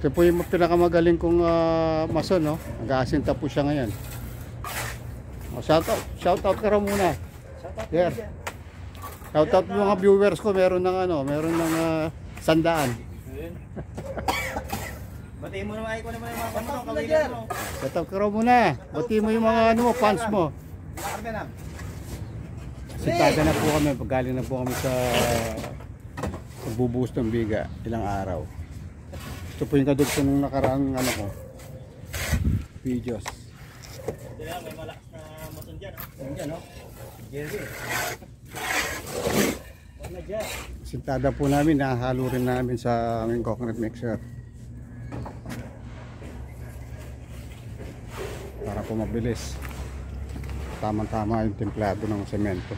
Ito po yung pinakamagaling kong mason, no? Nag-aasinta po siya ngayon. Shout out ka raw muna. There. Shout out mga viewers ko, meron ng sandaan. Batiin mo naman ko naman yung mga kawilan mo. Shout out ka raw muna. Batiin mo yung mga fans mo. Sintada na po kami, paggaling na po kami sa pagbubuhos ng biga ilang araw. Ito po yung kadugtong ng nakaraang videos. May malakas na mason dyan. Dyan, no? Jerry. Sintada po namin, nahalo rin namin sa aming coconut mixer. Para po mabilis. Tama-tama yung templado ng semento.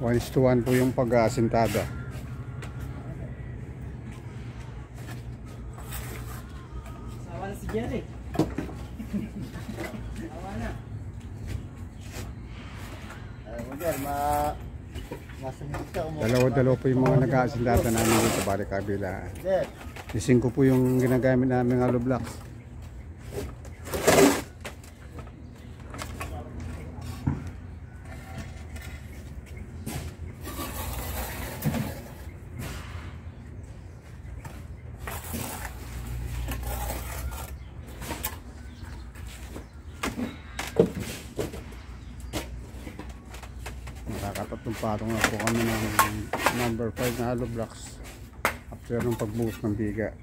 One is to one po yung pag-asintada. Sawa na si Jerry. Sawa na. Dalawa-dalawa po yung mga nag-aasindata namin dito sa balik kabila. Ising ko po yung ginagamit namin ng hollow blocks. Nakakatatlong patong na po kami ng number 5 na hollow blocks after ng pagbuhos ng biga.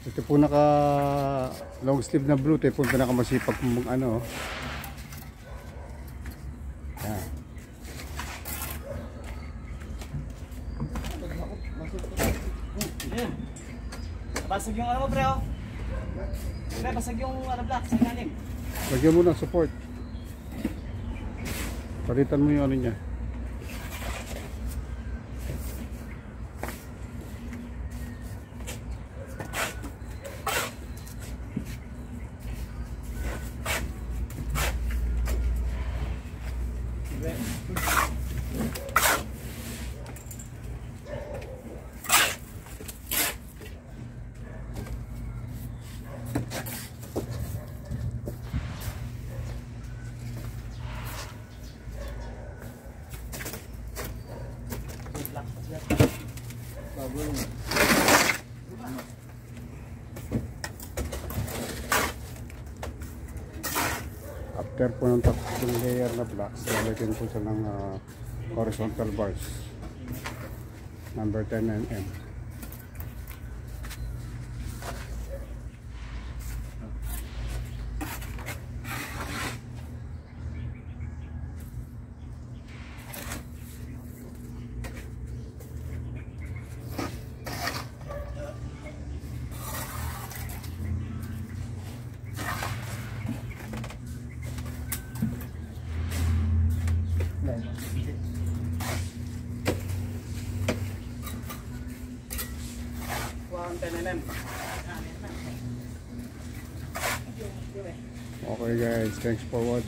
Ito po naka long sleeve na blue, ito po nakamasipag kung ano. Yan. Basag yung ano mo, pre, oh. Pre, basag yung block sa ilalim. Lagyan mo ng support. Palitan mo yung ano niya. After po ng tatlong layer na blocks, lalagyan po siya ng horizontal bars number 10 mm. Okay guys, thanks for watching.